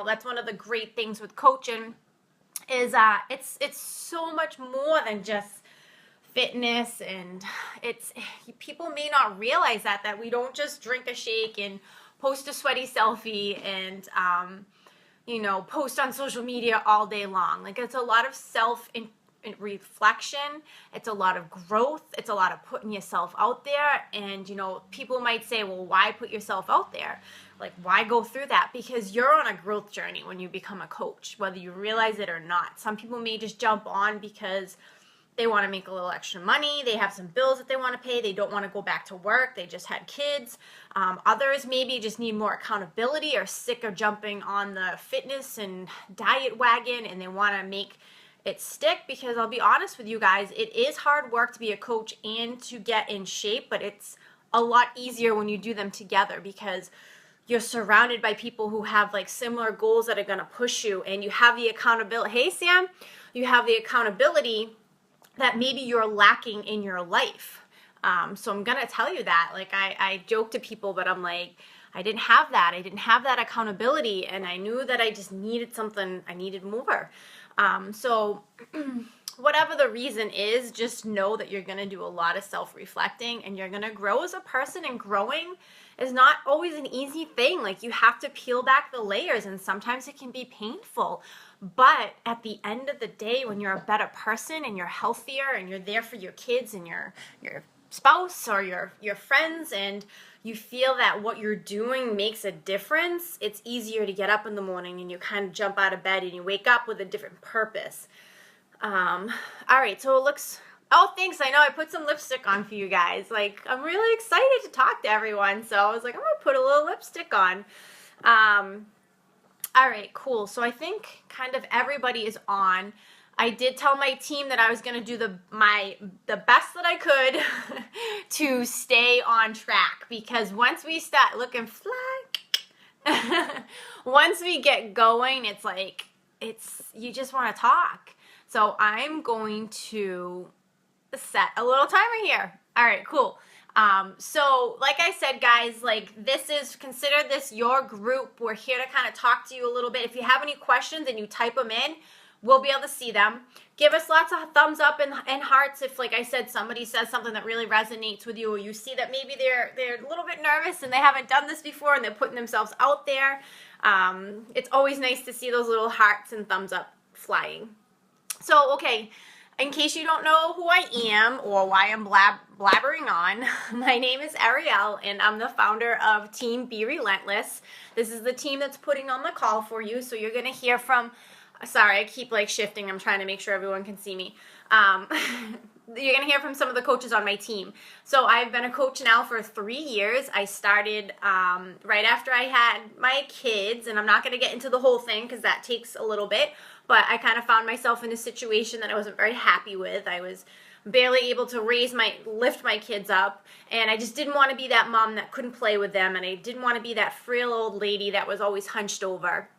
That's one of the great things with coaching is it's so much more than just fitness, and it's people may not realize that we don't just drink a shake and post a sweaty selfie and post on social media all day long. Like, it's a lot of self reflection, it's a lot of growth, it's a lot of putting yourself out there. And people might say, well, why put yourself out there? Like, why go through that? Because you're on a growth journey when you become a coach, whether you realize it or not. Some people may just jump on because they want to make a little extra money, they have some bills that they want to pay, they don't want to go back to work, they just had kids. Others maybe just need more accountability, or sick of jumping on the fitness and diet wagon, and they want to make it stick. Because I'll be honest with you guys, it is hard work to be a coach and to get in shape, but it's a lot easier when you do them together, because you're surrounded by people who have like similar goals that are going to push you, and you have the accountability. Hey Sam, you have the accountability that maybe you're lacking in your life. So I'm going to tell you that. Like, I joke to people, but I'm like, I didn't have that. I didn't have that accountability, and I knew that I just needed something. I needed more. So whatever the reason is, just know that you're going to do a lot of self-reflecting, and you're going to grow as a person, and growing is not always an easy thing. Like, you have to peel back the layers, and sometimes it can be painful. But at the end of the day, when you're a better person and you're healthier and you're there for your kids and your spouse or your friends, and you feel that what you're doing makes a difference, it's easier to get up in the morning and you kind of jump out of bed and you wake up with a different purpose. All right, so it looks... Oh, thanks. I know I put some lipstick on for you guys. Like, I'm really excited to talk to everyone, so I was like, I'm going to put a little lipstick on. All right, cool. So I think kind of everybody is on. I did tell my team that I was going to do the best that I could to stay on track, because once we start looking fly, once we get going, it's like, you just want to talk. So I'm going to set a little timer here. All right, cool. So like I said, guys, like, consider this your group. We're here to kind of talk to you a little bit. If you have any questions and you type them in, we'll be able to see them. Give us lots of thumbs up and hearts if, like I said, somebody says something that really resonates with you, or you see that maybe they're a little bit nervous and they haven't done this before and they're putting themselves out there. It's always nice to see those little hearts and thumbs up flying. So, okay, in case you don't know who I am or why I'm blabbering on, my name is Ariel, and I'm the founder of Team Be Relentless. This is the team that's putting on the call for you. So you're going to hear from... Sorry, I keep like shifting. I'm trying to make sure everyone can see me. You're going to hear from some of the coaches on my team. So I've been a coach now for 3 years. I started right after I had my kids, and I'm not going to get into the whole thing because that takes a little bit, but I kind of found myself in a situation that I wasn't very happy with. I was barely able to lift my kids up, and I just didn't want to be that mom that couldn't play with them, and I didn't want to be that frail old lady that was always hunched over.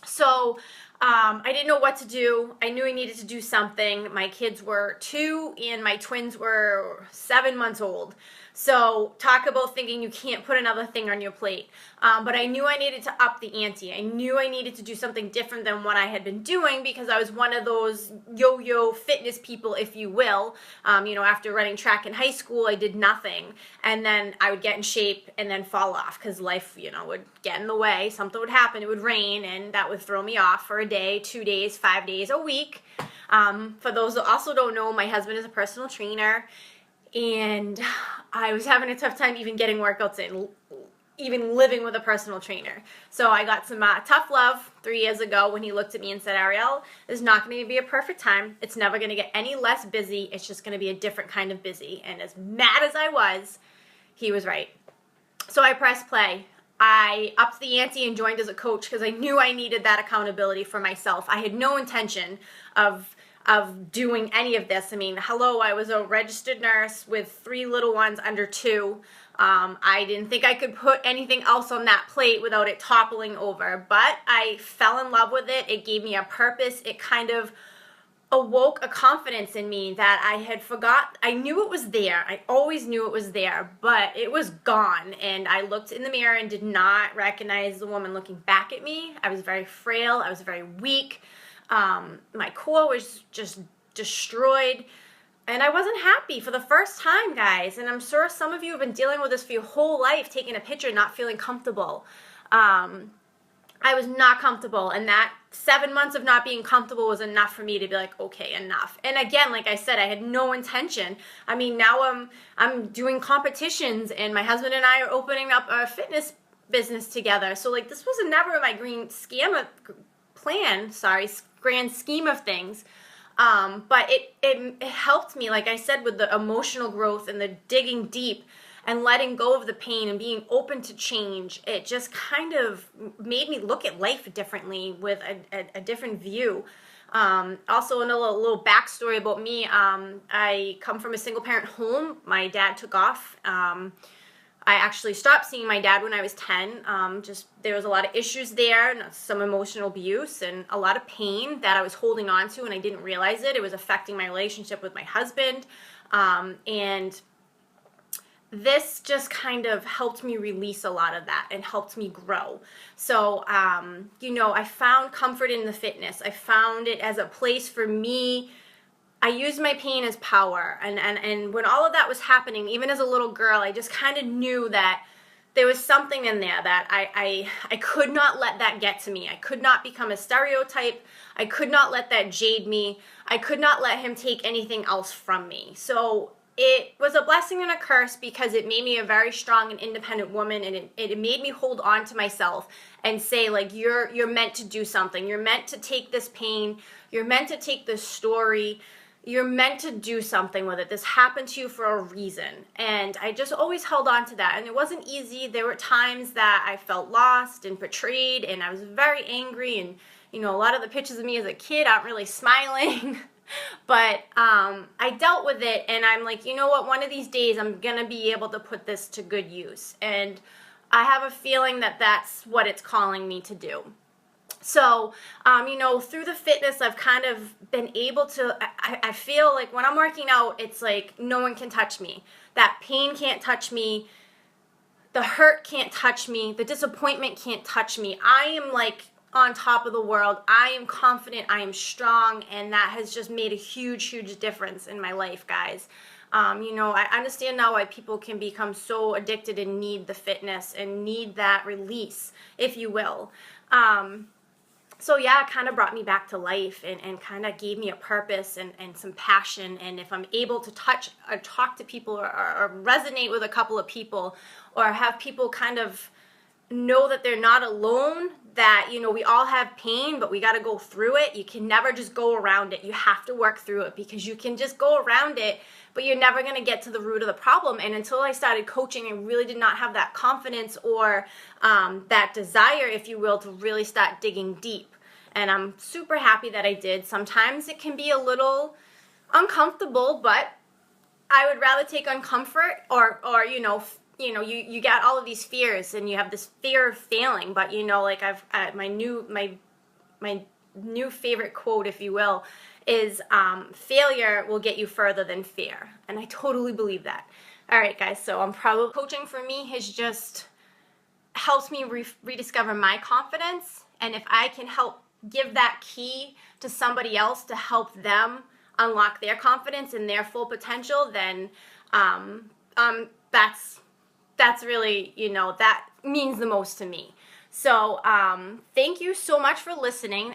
So I didn't know what to do. I knew I needed to do something. My kids were 2 and my twins were 7 months old. So talk about thinking you can't put another thing on your plate. But I knew I needed to up the ante. I knew I needed to do something different than what I had been doing, because I was one of those yo-yo fitness people, if you will. After running track in high school, I did nothing. And then I would get in shape and then fall off because life, would get in the way. Something would happen. It would rain, and that would throw me off for a day, 2 days, 5 days, a week. For those that also don't know, my husband is a personal trainer, and I was having a tough time even getting workouts in, even living with a personal trainer. So I got some tough love 3 years ago when he looked at me and said, Ariel, this is not going to be a perfect time. It's never going to get any less busy. It's just going to be a different kind of busy. And as mad as I was, he was right. So I pressed play. I upped the ante and joined as a coach because I knew I needed that accountability for myself. I had no intention of doing any of this. I mean, hello, I was a registered nurse with 3 little ones under 2. I didn't think I could put anything else on that plate without it toppling over, but I fell in love with it. It gave me a purpose. It kind of awoke a confidence in me that I had forgot. I knew it was there. I always knew it was there, but it was gone. And I looked in the mirror and did not recognize the woman looking back at me. I was very frail. I was very weak. My core was just destroyed. And I wasn't happy for the first time, guys. And I'm sure some of you have been dealing with this for your whole life, taking a picture, not feeling comfortable. I was not comfortable, and that 7 months of not being comfortable was enough for me to be like, okay, enough. And again, like I said, I had no intention. I mean, now I'm doing competitions, and my husband and I are opening up a fitness business together. So like, this was never in my grand scheme of things. But it helped me, like I said, with the emotional growth and the digging deep and letting go of the pain and being open to change. It just kind of made me look at life differently with a different view. Also, another little backstory about me. I come from a single parent home. My dad took off. I actually stopped seeing my dad when I was 10. There was a lot of issues there, and some emotional abuse, and a lot of pain that I was holding on to, and I didn't realize it. It was affecting my relationship with my husband, and this just kind of helped me release a lot of that and helped me grow. So, I found comfort in the fitness. I found it as a place for me. I used my pain as power. And when all of that was happening, even as a little girl, I just kind of knew that there was something in there that I could not let that get to me. I could not become a stereotype. I could not let that jade me. I could not let him take anything else from me. So it was a blessing and a curse because it made me a very strong and independent woman, and it made me hold on to myself and say, like, you're meant to do something. You're meant to take this pain. You're meant to take this story. You're meant to do something with it. This happened to you for a reason. And I just always held on to that. And it wasn't easy. There were times that I felt lost and betrayed, and I was very angry. And, a lot of the pictures of me as a kid aren't really smiling. But I dealt with it, and I'm like, you know what? One of these days I'm going to be able to put this to good use. And I have a feeling that that's what it's calling me to do. So, through the fitness, I've kind of been able to, I feel like when I'm working out, it's like no one can touch me. That pain can't touch me. The hurt can't touch me. The disappointment can't touch me. I am like on top of the world. I am confident. I am strong. And that has just made a huge, huge difference in my life, guys. I understand now why people can become so addicted and need the fitness and need that release, if you will. So yeah, it kind of brought me back to life and kind of gave me a purpose and some passion. And if I'm able to touch or talk to people or resonate with a couple of people or have people kind of know that they're not alone, that, we all have pain, but we got to go through it. You can never just go around it. You have to work through it, because you can just go around it, but you're never going to get to the root of the problem. And until I started coaching, I really did not have that confidence or that desire, if you will, to really start digging deep. And I'm super happy that I did. Sometimes it can be a little uncomfortable, but I would rather take uncomfort or you got all of these fears and you have this fear of failing, but like my new favorite quote, if you will, is failure will get you further than fear. And I totally believe that. All right, guys, so coaching for me has just helped me rediscover my confidence. And if I can help give that key to somebody else to help them unlock their confidence and their full potential, then that's really, that means the most to me. So thank you so much for listening.